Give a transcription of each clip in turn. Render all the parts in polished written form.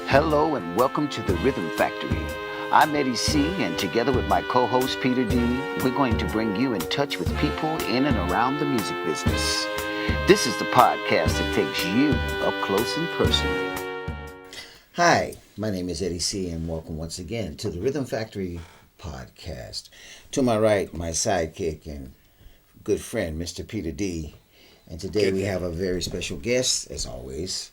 Hello and welcome to the Rhythm Factory. I'm Eddie C, and together with my co-host Peter D, we're going to bring you in touch with people in and around the music business. This is the podcast that takes you up close and personal. Hi, my name is Eddie C, and welcome once again to the Rhythm Factory podcast. To my right, my sidekick and good friend, Mr. Peter D. And today we have a very special guest, as always,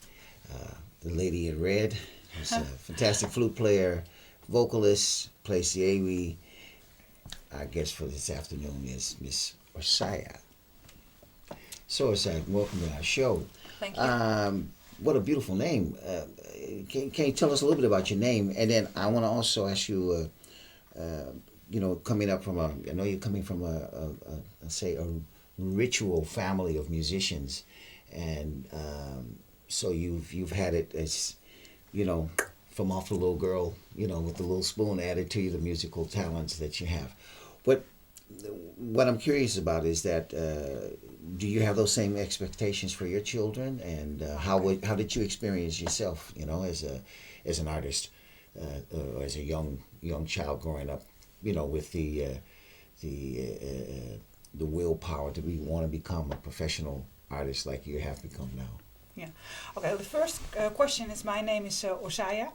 the lady in red. She's a fantastic flute player, vocalist, plays the AWE. Our guest for this afternoon is Miss Orsaya. So, Orsaya, welcome to our show. Thank you. What a beautiful name. Can you tell us a little bit about your name? And then I want to also ask you, coming up from I know you're coming from a ritual family of musicians, and so you've had it as, from off the little girl, with the little spoon added to you, the musical talents that you have. But what I'm curious about is that, do you have those same expectations for your children? And how did you experience yourself, as an artist, or as a young child growing up, with the willpower to want to become a professional artist like you have become now? Yeah. Okay. The first question is, my name is Orsaya.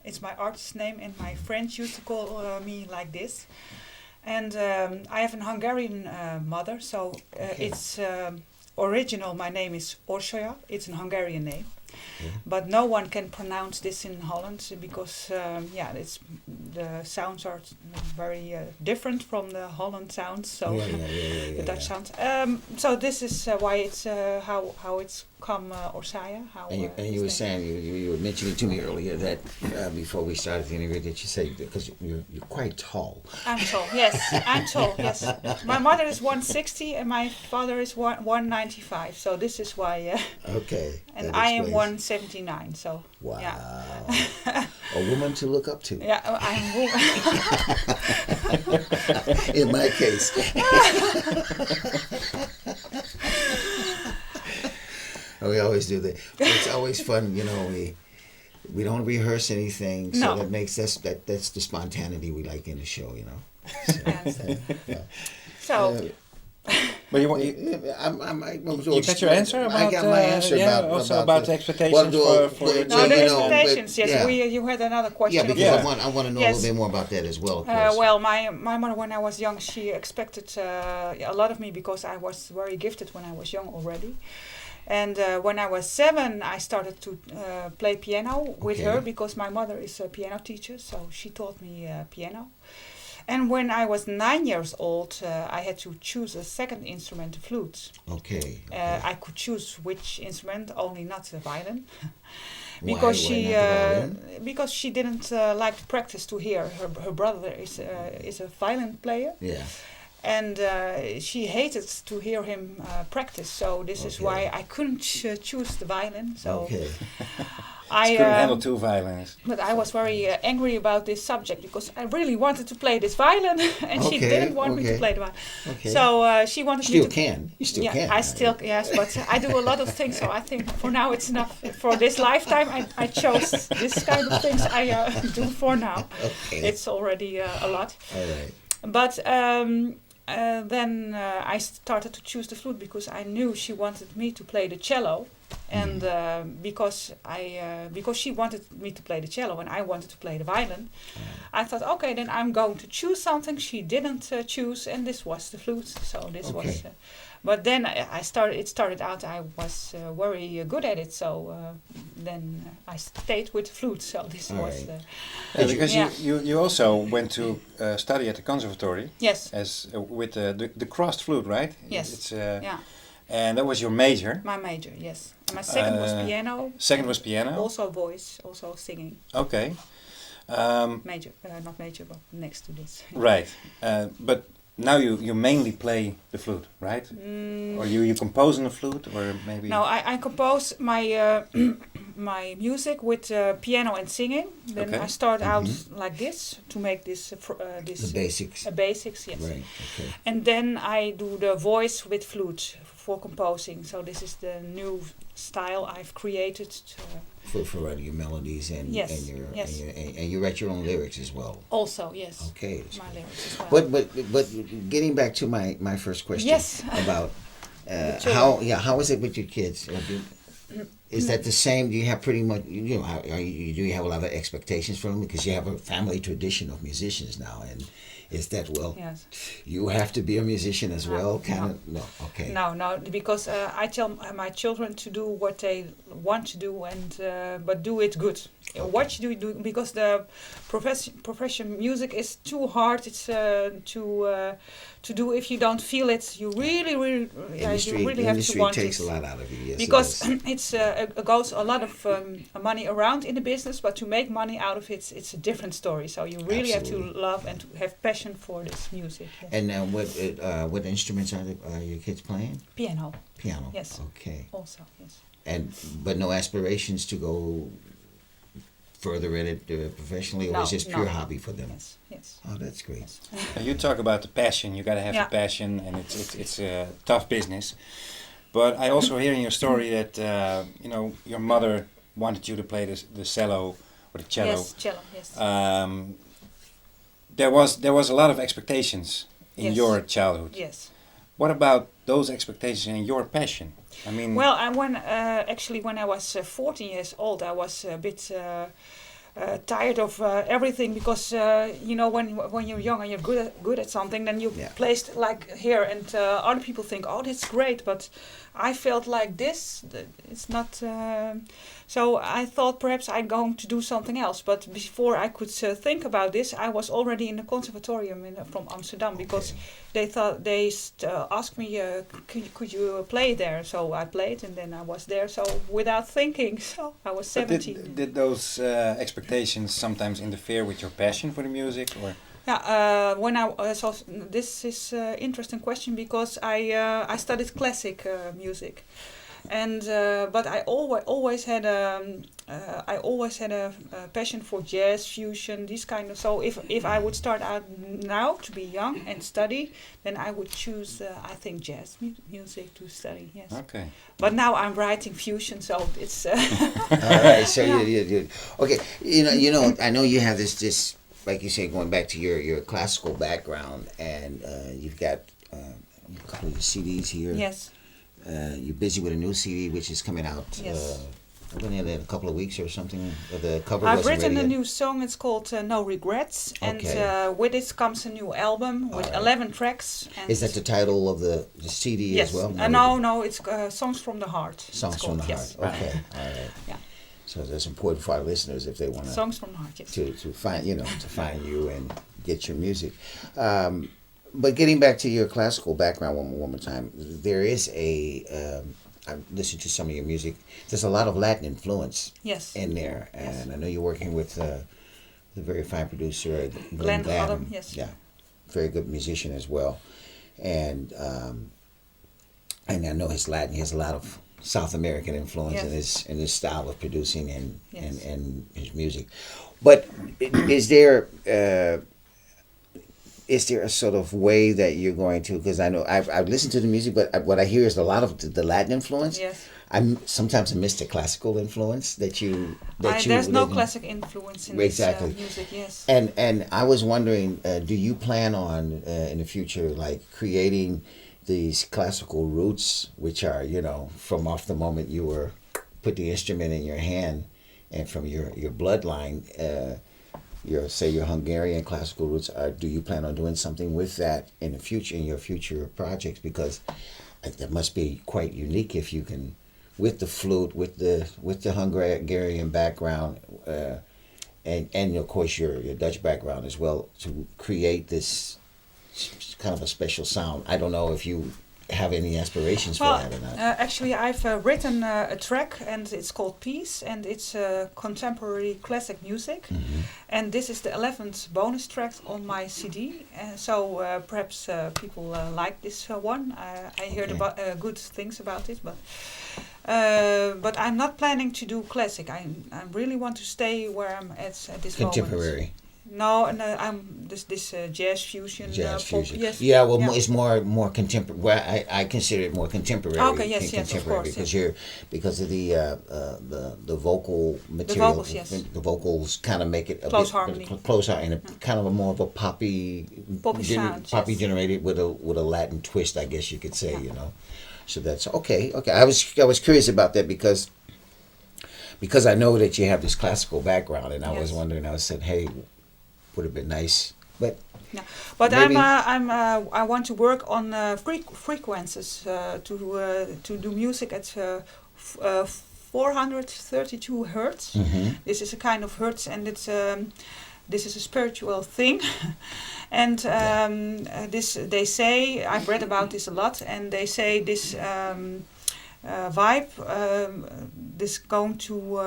It's my artist name, and my friends used to call me like this. And I have an Hungarian mother, so it's original. My name is Orsaya. It's an Hungarian name, but no one can pronounce this in Holland because it's the sounds are very different from the Holland sounds. So the Dutch sounds. So this is why it's how it's come Orsaya. And you were saying you were mentioning to me earlier that before we started the interview that you say because you're quite tall. I'm tall. Yes, I'm tall. Yes, my mother is 160 and my father is 195. So this is why. Okay. And I am 179. So. Wow. Yeah. A woman to look up to. Yeah, I'm a woman. In my case. We always do that. It's always fun, we don't rehearse anything, so that makes that's the spontaneity we like in the show, So, but you got your answer about? I got my answer about the expectations for your children. The expectations. Yes, you had another question. Yeah, because I want to know a little bit more about that as well. Well, my mother, when I was young, she expected a lot of me because I was very gifted when I was young already. And when I was 7, I started to play piano with her because my mother is a piano teacher, so she taught me piano. And when I was 9 years old, I had to choose a second instrument, the flute. Okay. I could choose which instrument, only not the violin. Because because she didn't like to practice to hear. Her brother is a violin player. Yeah. And she hated to hear him practice, so this is why I couldn't choose the violin. So I couldn't handle two violins. But I was very angry about this subject because I really wanted to play this violin, and she didn't want me to play the violin. Okay. So she wanted me to. You still can. I still yes, but I do a lot of things. So I think for now it's enough. For this lifetime, I chose this kind of things I do for now. Okay. It's already a lot. All right. But. Then I started to choose the flute because I knew she wanted me to play the cello, and because she wanted me to play the cello and I wanted to play the violin, I thought, okay, then I'm going to choose something she didn't choose, and this was the flute. So this was. But then it started out I was very good at it, so then I stayed with the flute. So this was. Because you also went to study at the conservatory. Yes. As with the crossed flute, right? Yes. It's, and that was your major. My major, yes. And my second was piano. Second was piano. Also voice, also singing. Okay. Major, not major, but next to this. Right, but. Now you mainly play the flute, right? Or you compose on the flute, or maybe? No, I compose my my music with piano and singing. Then I start out like this to make this the basics. Basics, yes. Right. Okay. And then I do the voice with flute for composing. So this is the new style I've created. for writing your melodies and Yes, and your yes. and you write your own lyrics as well. Also, yes. Okay. My lyrics as well. But getting back to my first question. Yes. About children. how is it with your kids? Is that the same? Do you have pretty much do you have a lot of expectations from them because you have a family tradition of musicians now, and is that Yes. you have to be a musician as well? No. Okay. No, because I tell my children to do what they want to do, and but do it good. What you do because the profession music is too hard. It's to do if you don't feel it. You really have to want takes it. a lot out of you. Yes, Because it it's it goes a lot of money around in the business, but to make money out of it, it's a different story. So you really have to love and to have passion for this music. Yes. And what instruments are your kids playing? Piano. Piano. Yes. Okay. Also, yes. But no aspirations to go further in it professionally, or is this pure hobby for them? Yes. Oh, that's great. Yes. You talk about the passion. You gotta have the passion, and it's a tough business. But I also hear in your story that your mother wanted you to play the cello or the cello. Yes, cello. Yes. There was a lot of expectations in your childhood. Yes. What about those expectations and your passion? I mean, well, when I was 14 years old, I was a bit tired of everything because when you're young and you're good at something, then you placed like here, and other people think, oh, that's great, but I felt like this. It's not. So I thought perhaps I'm going to do something else. But before I could think about this, I was already in the conservatorium from Amsterdam because they asked me, could you play there? So I played, and then I was there. So without thinking, so I was 17. Did those expectations sometimes interfere with your passion for the music, or? Yeah, so this is an interesting question because I studied classic music, and but I always had a passion for jazz, fusion, this kind of. So if I would start out now to be young and study, then I would choose I think jazz music to study. Yes. Okay. But now I'm writing fusion, so it's. All right. So you okay. You know. I know you have this. Like you say, going back to your classical background, and you've got a couple of your CDs here. Yes. You're busy with a new CD, which is coming out. Yes. In a couple of weeks or something. The cover. I've written a new song. It's called No Regrets, and Okay. With it comes a new album with 11 tracks. And is that the title of the CD as well? No, it's Songs from the Heart. Songs from the Heart. Right. Okay, all right. Yeah. So that's important for our listeners if they want to. Songs from the Heart. Yes. To find to find you and get your music. But getting back to your classical background one more time, there is I've listened to some of your music. There's a lot of Latin influence in there, and I know you're working with the very fine producer Glenn Gladden. Yes. Yeah, very good musician as well, and I know his Latin. He has a lot of South American influence in his style of producing and his music. But is there a sort of way that you're going to? Because I know I've listened to the music, but what I hear is a lot of the Latin influence. Yes. Sometimes I miss the classical influence that you. There's no classic influence in this music. Yes. And I was wondering, do you plan on in the future like creating these classical roots, which are from off the moment you were put the instrument in your hand, and from your bloodline, your Hungarian classical roots. Do you plan on doing something with that in the future, in your future projects? Because that must be quite unique if you can, with the flute, with the Hungarian background, and of course your Dutch background as well, to create this kind of a special sound. I don't know if you have any aspirations for that or not. Actually, I've written a track, and it's called Peace, and it's contemporary classic music. Mm-hmm. And this is the 11th bonus track on my CD. So perhaps people like this one. I heard about good things about it, but I'm not planning to do classic. I really want to stay where I'm at this Contemporary. moment. No, and I'm this jazz fusion. Jazz pop, fusion. yes. Yeah, well, it's more contemporary. Well, I consider it more contemporary. Okay, yes, contemporary of course, because yes. because of the vocal material. vocals, yes. The vocals kind of make it a Close bit harmony. close harmony, and kind of a more of a poppy sound, poppy yes. generated with a Latin twist, I guess you could say. You know, so that's okay. I was curious about that because I know that you have this classical background, and I was Yes. wondering. I said, hey, would have been nice, but. Yeah, but Maybe- I want to work on frequencies to do music at 432 hertz. Mhm. This is a kind of hertz, and this is a spiritual thing. And this they say, I've read about this a lot, and they say this vibe, this going to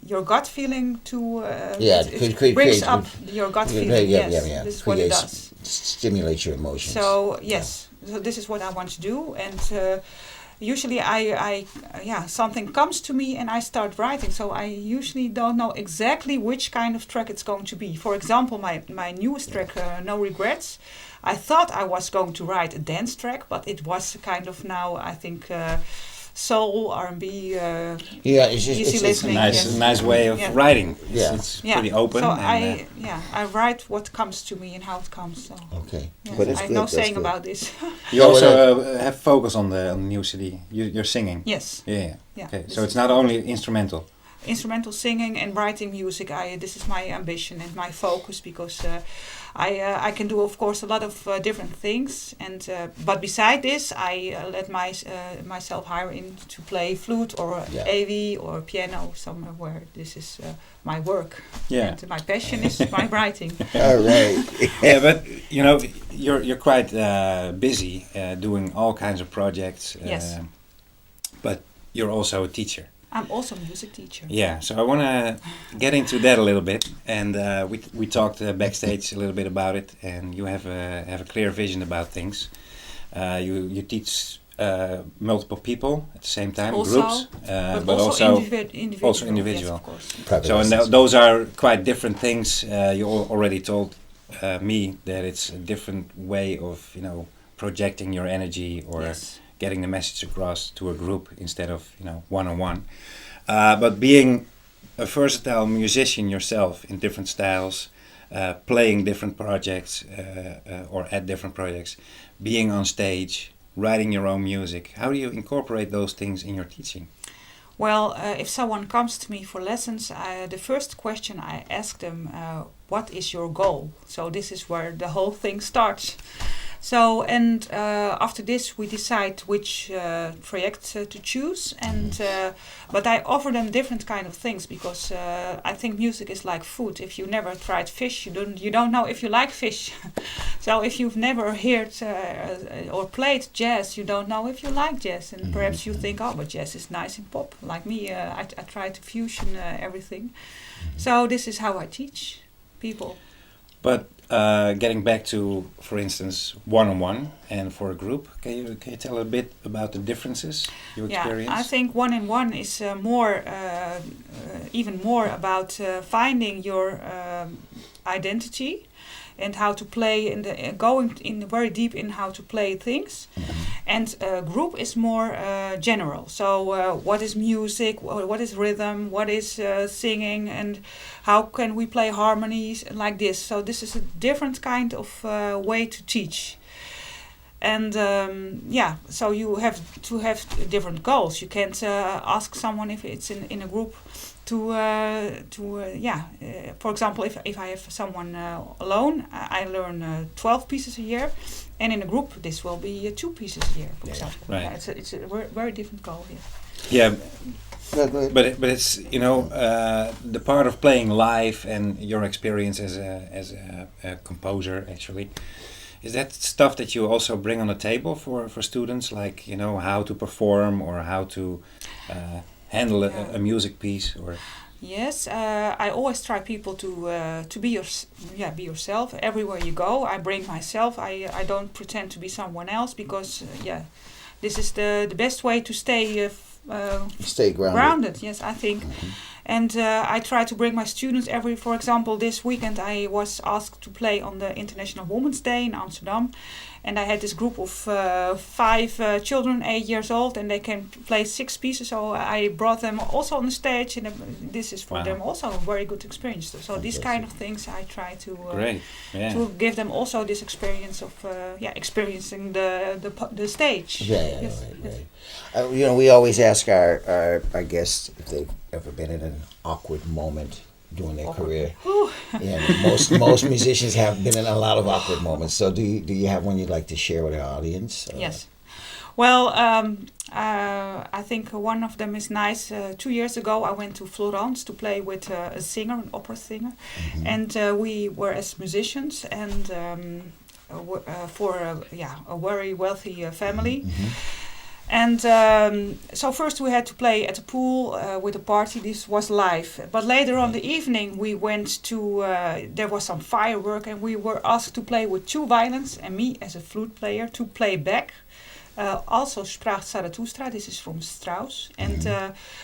your gut feeling to it brings creates- up your gut feeling. Yes, this is what it does. Stimulates your emotions. So yes, so this is what I want to do, and usually I something comes to me and I start writing. So I usually don't know exactly which kind of track it's going to be. For example, my newest track, No Regrets. I thought I was going to write a dance track, but it was kind of now I think soul R&B. It's just easy it's listening. Nice way of writing. Yeah. It's pretty open. So and, I write what comes to me and how it comes. So okay. yes, But it's I have good, no that's saying good. about this. you also have focus on the new CD. You're singing. Yes. Yeah. Yeah. Okay. This So is it's not only instrumental. instrumental singing and writing music. This is my ambition and my focus because I can do, of course, a lot of different things. And but beside this, I let myself hire in to play flute or AV or piano somewhere where this is my work. Yeah. And my passion is my writing. All right. Yeah, but you know, you're quite busy doing all kinds of projects. Yes. But you're also a teacher. I'm also a music teacher. Yeah, so I want to get into that a little bit, and we talked backstage a little bit about it, and you have a clear vision about things. You teach multiple people at the same time, Also, groups, but also individual. also individual. Yes, of course. Private So and lessons. those are quite different things. You already told me that it's a different way of projecting your energy or Yes. getting the message across to a group instead of one-on-one. But being a versatile musician yourself in different styles, playing different projects or at different projects, being on stage, writing your own music, how do you incorporate those things in your teaching? Well, if someone comes to me for lessons, the first question I ask them, what is your goal? So this is where the whole thing starts. So, and after this we decide which project to choose, and but I offer them different kind of things because I think music is like food. If you never tried fish, you don't know if you like fish. So if you've never heard or played jazz, you don't know if you like jazz, and perhaps you think, oh, but jazz is nice in pop. Like me, I try to fusion everything. So this is how I teach people. But getting back to, for instance, one-on-one and for a group, can you tell a bit about the differences you experience? Yeah, I think one-on-one is even more about finding your identity and how to play and going in very deep in how to play things. And group is more general. So what is music? What is rhythm? What is singing? And how can we play harmonies like this? So this is a different kind of way to teach. And so you have to have different goals. You can't ask someone if it's in a group for example, if I have someone alone, I learn 12 pieces a year, and in a group this will be 2 pieces a year, for example. Right. Yeah, it's a very different goal here. Yeah, Go ahead. but it's the part of playing live and your experience as a composer actually. Is that stuff that you also bring on the table for students, like how to perform or how to handle a music piece? Or Yes, I always try people to be yourself everywhere you go. I bring myself. I don't pretend to be someone else because this is the best way to stay Stay grounded. Yes, I think. And I try to bring my students for example, this weekend I was asked to play on the International Women's Day in Amsterdam. And I had this group of 5 children, 8 years old, and they can play 6 pieces. So I brought them also on the stage, and this is for them also a very good experience. So these kind of things I try to to give them also this experience of experiencing the stage. Right. We always ask our guests if they've ever been in an awkward moment during their career. Most musicians have been in a lot of awkward moments. So do you have one you'd like to share with our audience? Yes. Well, I think one of them is nice. 2 years ago, I went to Florence to play with a singer, an opera singer, and we were as musicians and for a very wealthy family. And so first we had to play at the pool with a party. This was live. But later on the evening we went to, there was some firework, and we were asked to play with 2 violins and me as a flute player to play back. Also Sprach Zarathustra, this is from Strauss. And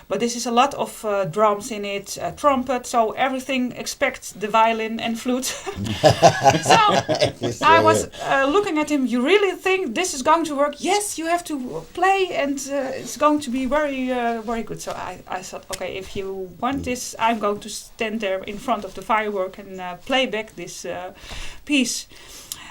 but this is a lot of drums in it, trumpet, so everything except the violin and flute. So I was looking at him, you really think this is going to work? Yes, you have to play, and it's going to be very, very good. So I thought, okay, if you want this, I'm going to stand there in front of the firework and play back this piece.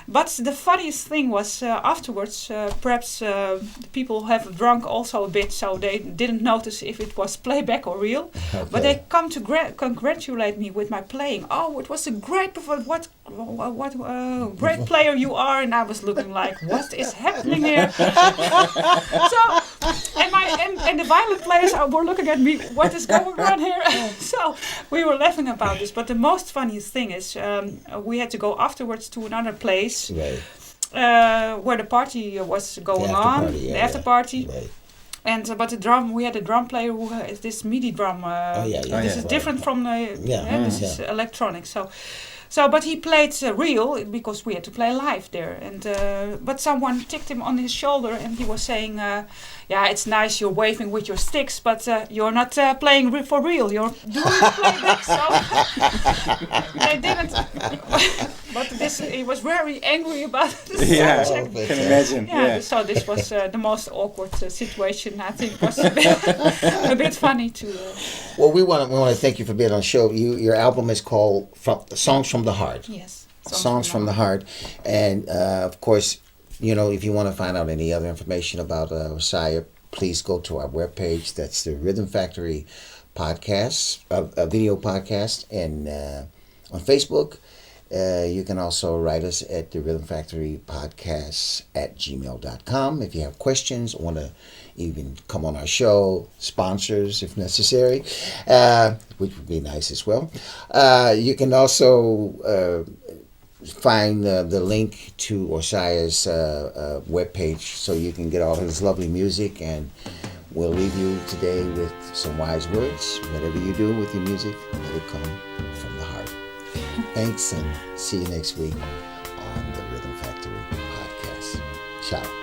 But the funniest thing was afterwards, perhaps the people have drunk also a bit, so they didn't notice if it was playback or real. Okay. But they come to congratulate me with my playing. Oh, it was a great performance! What great player you are! And I was looking like, what is happening here? So, and the violin players were looking at me. What is going on here? So we were laughing about this. But the most funniest thing is we had to go afterwards to another place. Right. Where the party was going on, the after party. Right. And but we had a drum player who is this MIDI drum. This is different from the. This is electronic. So, but he played real because we had to play live there. And but someone ticked him on his shoulder, and he was saying, it's nice you're waving with your sticks, but you're not playing for real. You're doing playback." So they didn't. But he was very angry about the subject. Can imagine. So this was the most awkward situation. I think was a bit funny too. Well, we want to thank you for being on the show. Your album is called Songs from the Heart. Yes. Songs from the Heart, and of course, if you want to find out any other information about Orsaya, please go to our webpage. That's the Rhythm Factory podcast, video podcast, and on Facebook. You can also write us at the Rhythm Factory Podcast at gmail.com if you have questions, want to even come on our show, sponsors if necessary, which would be nice as well. You can also find the link to Orsaya's webpage so you can get all his lovely music, and we'll leave you today with some wise words. Whatever you do with your music, let it come from the heart. Thanks, and see you next week on the Rhythm Factory podcast. Ciao.